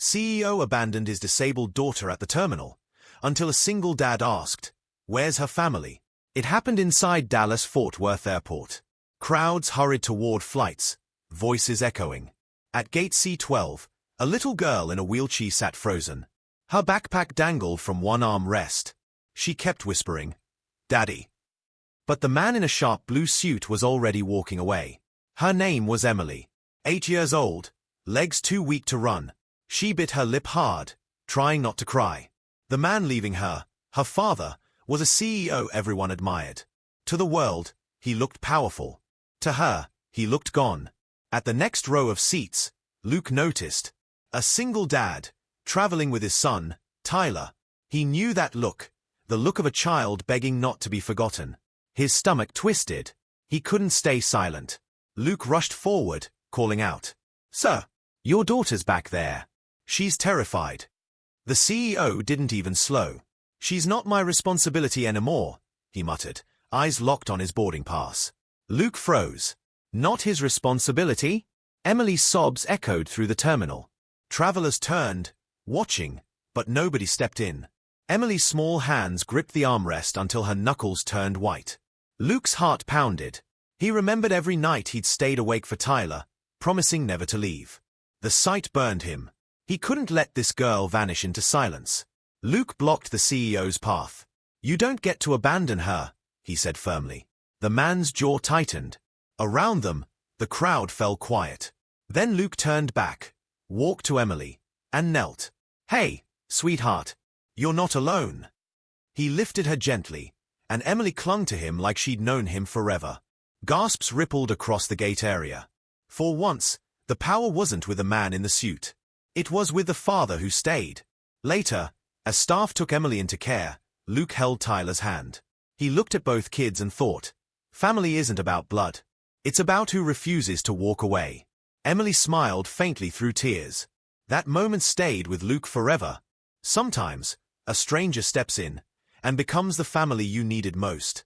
CEO abandoned his disabled daughter at the terminal, until a single dad asked, "Where's her family?" It happened inside Dallas-Fort Worth Airport. Crowds hurried toward flights, voices echoing. At gate C-12, a little girl in a wheelchair sat frozen. Her backpack dangled from one armrest. She kept whispering, "Daddy." But the man in a sharp blue suit was already walking away. Her name was Emily. 8 years old, legs too weak to run. She bit her lip hard, trying not to cry. The man leaving her, her father, was a CEO everyone admired. To the world, he looked powerful. To her, he looked gone. At the next row of seats, Luke noticed a single dad, traveling with his son, Tyler. He knew that look, the look of a child begging not to be forgotten. His stomach twisted. He couldn't stay silent. Luke rushed forward, calling out, "Sir, your daughter's back there. She's terrified." The CEO didn't even slow. "She's not my responsibility anymore," he muttered, eyes locked on his boarding pass. Luke froze. Not his responsibility? Emily's sobs echoed through the terminal. Travelers turned, watching, but nobody stepped in. Emily's small hands gripped the armrest until her knuckles turned white. Luke's heart pounded. He remembered every night he'd stayed awake for Tyler, promising never to leave. The sight burned him. He couldn't let this girl vanish into silence. Luke blocked the CEO's path. "You don't get to abandon her," he said firmly. The man's jaw tightened. Around them, the crowd fell quiet. Then Luke turned back, walked to Emily, and knelt. "Hey, sweetheart, you're not alone." He lifted her gently, and Emily clung to him like she'd known him forever. Gasps rippled across the gate area. For once, the power wasn't with the man in the suit. It was with the father who stayed. Later, as staff took Emily into care, Luke held Tyler's hand. He looked at both kids and thought, family isn't about blood. It's about who refuses to walk away. Emily smiled faintly through tears. That moment stayed with Luke forever. Sometimes, a stranger steps in and becomes the family you needed most.